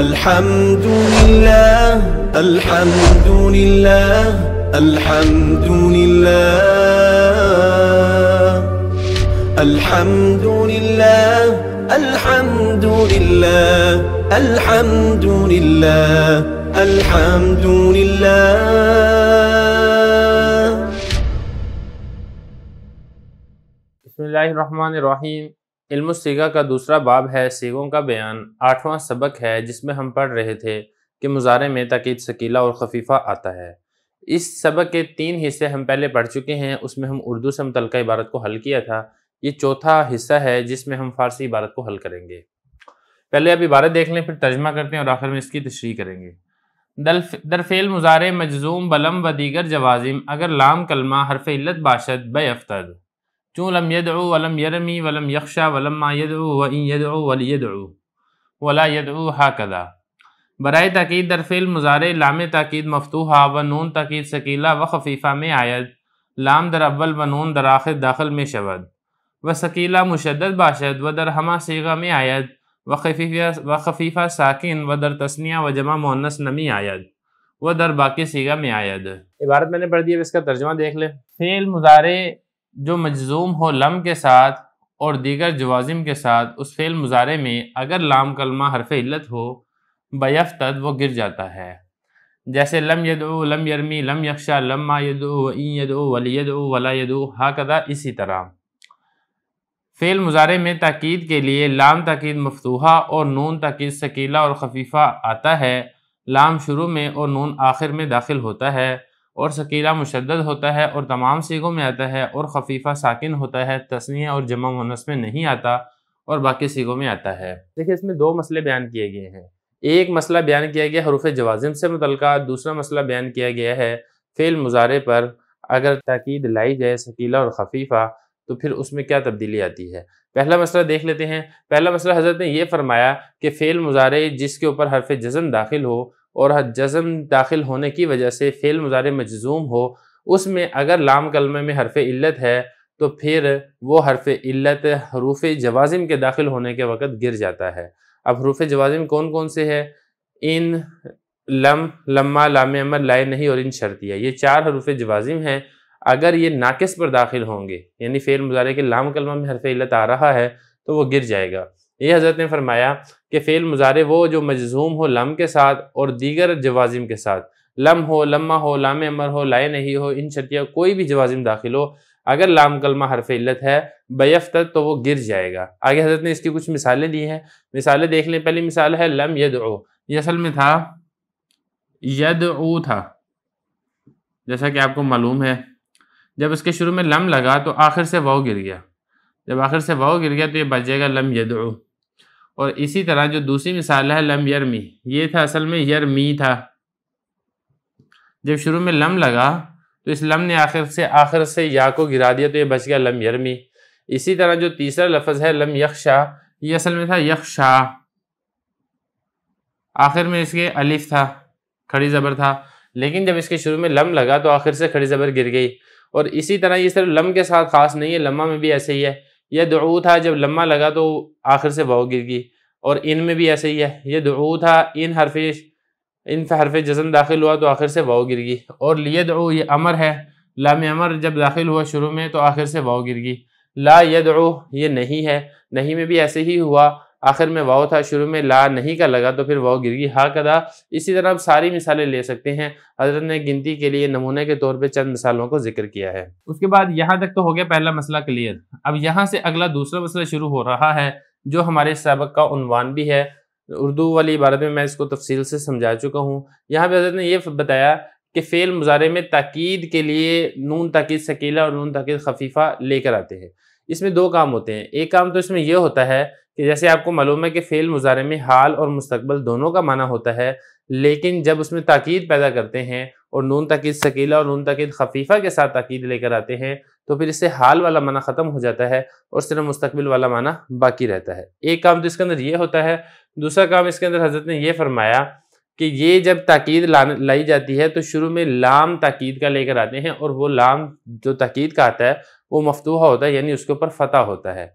الحمد لله الحمد لله الحمد لله الحمد لله الحمد لله الحمد لله الحمد لله. بسم اللہ الرحمن الرحیم. علم الصیغہ کا دوسرا باب ہے صیغوں کا بیان. 8واں سبق ہے جس میں ہم پڑھ رہے تھے کہ مضارع میں تاکید ثقیلہ اور خفیفہ آتا ہے. اس سبق کے 3 حصے ہم پہلے پڑھ چکے ہیں. اس میں ہم اردو سے متعلقہ عبارت کو حل کیا تھا. یہ چوتھا حصہ ہے جس میں ہم فارسی عبارت کو حل کریں گے. پہلے اب عبارت دیکھ لیں، پھر ترجمہ کرتے ہیں اور آخر میں اس کی تشریح کریں گے. در فعل مضارع مجزوم بلم و دیگر جوازم اگر لام کلمہ حرف علت باشد بیفتد چون لم یدعو ولم یرمی ولم یخشا ولما یدعو وان یدعو ولی یدعو ولا یدعو ہاکذا. برائے تاکید در فعل مضارع لام تاکید مفتوحہ و نون تاکید ثقیلہ و خفیفہ میں آید، لام در اول و نون در آخر داخل میں شود، و ثقیلہ مشدد باشد و در ہمہ صیغہ میں آید، و خفیفہ ساکن و در تثنیہ و جمع مؤنث نمی آید و در باقی صیغہ میں آید. عبارت میں نے پڑھ دی ہے، اس کا ترجمہ دیکھ لیں. فعل مضارع جو مجزوم ہو لم کے ساتھ اور دیگر جوازم کے ساتھ، اس فعل مضارع میں اگر لام کلمہ حرف علت ہو بیفتد وہ گر جاتا ہے. جیسے لم یدعو، لم یرمی، لم یخشا، لما یدعو، وان یدعو، ولی یدعو، ولا یدعو، ہاکذا. اسی طرح فعل مضارع میں تاکید کے لیے لام تاکید مفتوحہ اور نون تاکید ثقیلہ اور خفیفہ آتا ہے. لام شروع میں اور نون آخر میں داخل ہوتا ہے، اور ثقیلہ مشدد ہوتا ہے اور تمام صیغوں میں آتا ہے، اور خفیفہ ساکن ہوتا ہے، تثنیہ اور جمع مؤنث میں نہیں آتا اور باقی صیغوں میں آتا ہے. دیکھیں اس میں 2 مسئلے بیان کیے گئے ہیں. ایک مسئلہ بیان کیا گیا حروف جوازم سے متعلقہ، دوسرا مسئلہ بیان کیا گیا ہے فعل مضارع پر اگر تاکید لائی جائے ثقیلہ اور خفیفہ تو پھر اس میں کیا تبدیلی آتی ہے. پہلا مسئلہ دیکھ لیتے ہیں. پہلا مسئلہ حضرت نے یہ فرمایا کہ فعل مضارع جس کے اوپر حرف جزم داخل ہو اور جزم داخل ہونے کی وجہ سے فعل مضارع مجزوم ہو، اس میں اگر لام کلمہ میں حرف علت ہے تو پھر وہ حرف علت حروف جوازم کے داخل ہونے کے وقت گر جاتا ہے. اب حروف جوازم کون کون سے ہیں؟ ان، لم، لما، لام امر، لائے نہیں اور ان شرطیہ. یہ 4 حروف جوازم ہیں. اگر یہ ناقص پر داخل ہوں گے یعنی فعل مضارع کے لام کلمہ میں حرف علت آ رہا ہے تو وہ گر جائے گا. یہ حضرت نے فرمایا کہ فعل مضارع وہ جو مجزوم ہو لم کے ساتھ اور دیگر جوازم کے ساتھ، لم ہو، لما ہو، لام امر ہو، لائے نہیں ہو، ان شرطیہ کوئی بھی جوازم داخل ہو، اگر لام کلمہ حرف علت ہے بیفتد تو وہ گر جائے گا. آگے حضرت نے اس کی کچھ مثالیں دی ہیں. مثالیں دیکھ لیں. پہلی مثال ہے لم یدعو. یہ اصل میں تھا یدعو تھا، جیسا کہ آپ کو معلوم ہے. جب اس کے شروع میں لم لگا تو آخر سے واو گر گیا. جب آخر سے واو گر گیا تو یہ بچ جائے گا لم یدعو. اور اسی طرح جو دوسری مثال ہے لم یرمی، یہ تھا اصل میں یرمی تھا. جب شروع میں لم لگا تو اس لم نے آخر سے یا کو گرا دیا تو یہ بچ گیا لم یرمی. اسی طرح جو تیسرا لفظ ہے لم یخشا، یہ اصل میں تھا یخشا، آخر میں اس کے الف تھا، کھڑی زبر تھا، لیکن جب اس کے شروع میں لم لگا تو آخر سے کھڑی زبر گر گئی. اور اسی طرح یہ صرف لم کے ساتھ خاص نہیں ہے، لمہ میں بھی ایسے ہی ہے. یدعو تھا، جب لمہ لگا تو آخر سے واو گر گئی. اور ان میں بھی ایسے ہی ہے. یدعو تھا، ان حرف جزم داخل ہوا تو آخر سے واو گر گئی. اور لیدعو یہ امر ہے، لام امر جب داخل ہوا شروع میں تو آخر سے واو گر گئی. لا یدعو یہ نہیں ہے، نہیں میں بھی ایسے ہی ہوا، آخر میں واو تھا، شروع میں لا نہیں کا لگا تو پھر واو گر گئی. ہاکذا. اسی طرح آپ ساری مثالیں لے سکتے ہیں. حضرت نے گنتی کے لیے نمونے کے طور پہ چند مثالوں کو ذکر کیا ہے. اس کے بعد یہاں تک تو ہو گیا پہلا مسئلہ کلیئر. اب یہاں سے اگلا دوسرا مسئلہ شروع ہو رہا ہے جو ہمارے سبق کا عنوان بھی ہے. اردو والی عبارت میں میں اس کو تفصیل سے سمجھا چکا ہوں. یہاں پہ حضرت نے یہ بتایا کہ فعل مضارع میں تاکید کے لیے نون تاکید ثقیلہ اور نون تاکید خفیفہ لے کر آتے ہیں. اس میں 2 کام ہوتے ہیں. ایک کام تو اس میں یہ ہوتا ہے کہ جیسے آپ کو معلوم ہے کہ فعل مضارع میں حال اور مستقبل دونوں کا معنی ہوتا ہے، لیکن جب اس میں تاکید پیدا کرتے ہیں اور نون تاکید ثقیلہ اور نون تاکید خفیفہ کے ساتھ تاکید لے کر آتے ہیں تو پھر اس سے حال والا معنی ختم ہو جاتا ہے اور صرف مستقبل والا معنی باقی رہتا ہے. ایک کام تو اس کے اندر یہ ہوتا ہے. دوسرا کام اس کے اندر حضرت نے یہ فرمایا کہ یہ جب تاکید لائی جاتی ہے تو شروع میں لام تاکید کا لے کر آتے ہیں، اور وہ لام جو تاکید کا آتا ہے وہ مفتوحہ ہوتا ہے، یعنی اس کے اوپر فتح ہوتا ہے.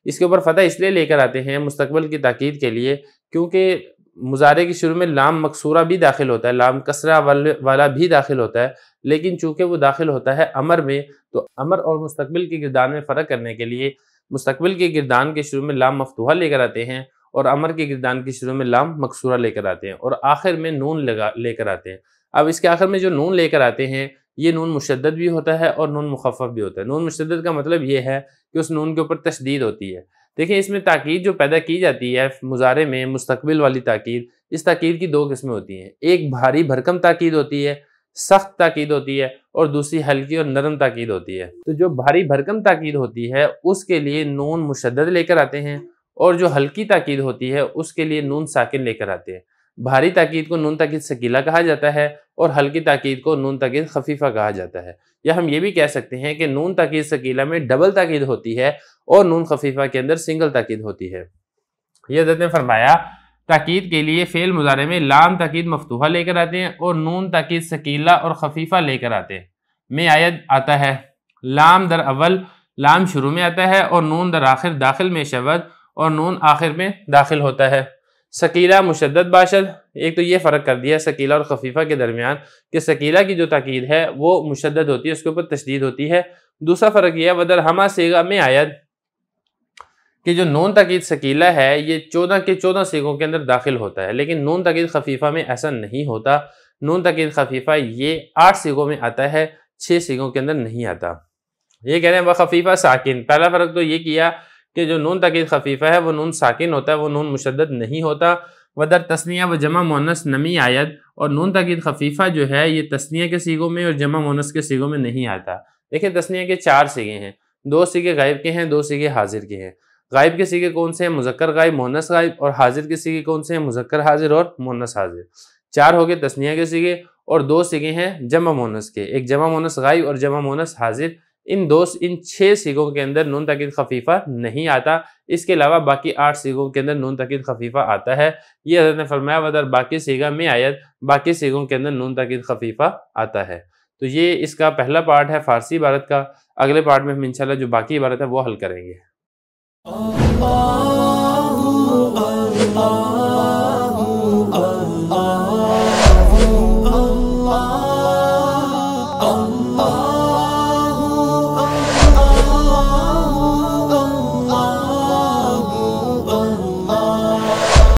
اس کے اوپر فتح اس لیے لے کر آتے ہیں مستقبل کی تاکید کے لیے کیونکہ مضارع کے شروع میں لام مکسورہ بھی داخل ہوتا ہے، لام کسرہ والا بھی داخل ہوتا ہے، لیکن چونکہ وہ داخل ہوتا ہے امر میں، تو امر اور مستقبل کے گردان میں فرق کرنے کے لیے مستقبل کے گردان کے شروع میں لام مفتوحہ لے کر آتے ہیں اور امر کے گردان کے شروع میں لام مکسورہ لے کر آتے ہیں اور آخر میں نون لے کر آتے ہیں۔ اب اس کے آخر میں جو نون لے کر آتے ہیں یہ نون مشدد بھی ہوتا ہے اور نون مخفف بھی ہوتا ہے۔ نون مشدد کا مطلب یہ ہے کہ اس نون کے اوپر تشدید ہوتی ہے۔ دیکھیں اس میں تاکید جو پیدا کی جاتی ہے مضارع میں، مستقبل والی تاکید، اس تاکید کی دو قسمیں ہوتی ہیں، ایک بھاری بھرکم تاکید ہوتی ہے، سخت تاکید ہوتی ہے، اور دوسری ہلکی اور نرم تاکید ہوتی ہے۔ تو جو بھاری بھرکم تاکید ہوتی ہے اس کے لیے نون مشدد لے کر آتے ہیں، اور جو ہلکی تاکید ہوتی ہے اس کے لیے نون ساکن لے کر آتے ہیں۔ بھاری تاکید کو نون تاکید ثقیلہ کہا جاتا ہے اور ہلکی تاکید کو نون تاکید خفیفہ کہا جاتا ہے، یا ہم یہ بھی کہہ سکتے ہیں کہ نون تاکید ثقیلہ میں ڈبل تاکید ہوتی ہے اور نون خفیفہ کے اندر سنگل تاکید ہوتی ہے۔ یہ حضرت نے فرمایا تاکید کے لیے فعل مضارع میں لام تاکید مفتوحہ لے کر آتے ہیں اور نون تاکید ثقیلہ اور خفیفہ لے کر آتے ہیں۔ میں آیت آتا ہے لام در اول، لام شروع میں آتا ہے اور نون در آخر داخل میں شود اور نون آخر میں داخل ہوتا ہے۔ ثقیلہ مشدد باشد، ایک تو یہ فرق کر دیا ثقیلہ اور خفیفہ کے درمیان کہ ثقیلہ کی جو تاکید ہے وہ مشدد ہوتی ہے، اس کے اوپر تشدید ہوتی ہے۔ دوسرا فرق یہ ہے ودر ہما سیغہ میں آیت کہ جو نون تاکید ثقیلہ ہے یہ 14 کے 14 سیغوں کے اندر داخل ہوتا ہے، لیکن نون تاکید خفیفہ میں ایسا نہیں ہوتا۔ نون تاکید خفیفہ یہ 8 سیغوں میں آتا ہے، 6 سیغوں کے اندر نہیں آتا۔ یہ کہہ رہے ہیں وہ خفیفہ ساکن، پہلا فرق تو یہ کیا کہ جو نون تاکید خفیفہ ہے وہ نون ساکن ہوتا ہے، وہ نون مشدد نہیں ہوتا۔ ودر تثنیہ و جمع مؤنث نمی آیت، اور نون تاکید خفیفہ جو ہے یہ تثنیہ کے سیغوں میں اور جمع مؤنث کے سیغوں میں نہیں آتا۔ دیکھیں تثنیہ کے 4 سیغے ہیں، 2 سیغے غائب کے ہیں، 2 سیغے حاضر کے ہیں۔ غائب کے سیغے کون سے ہیں؟ مذکر غائب، مؤنث غائب، اور حاضر کے سیغے کون سے ہیں؟ مذکر حاضر اور مؤنث حاضر۔ 4 ہو گئے تثنیہ کے سیغے اور 2 سیغے ہیں جمع مؤنث کے، ایک جمع مؤنث غائب اور جمع مؤنث حاضر۔ ان 6 سیغوں کے اندر نون تاکید خفیفہ نہیں آتا، اس کے علاوہ باقی 8 سیغوں کے اندر نون تاکید خفیفہ آتا ہے۔ یہ حضرت نے فرمایا ودر باقی سیغہ میں آیت، باقی سیغوں کے اندر نون تاکید خفیفہ آتا ہے۔ تو یہ اس کا پہلا پارٹ ہے فارسی عبارت کا۔ اگلے پارٹ میں ہم انشاءاللہ جو باقی عبارت ہے وہ حل کریں گے۔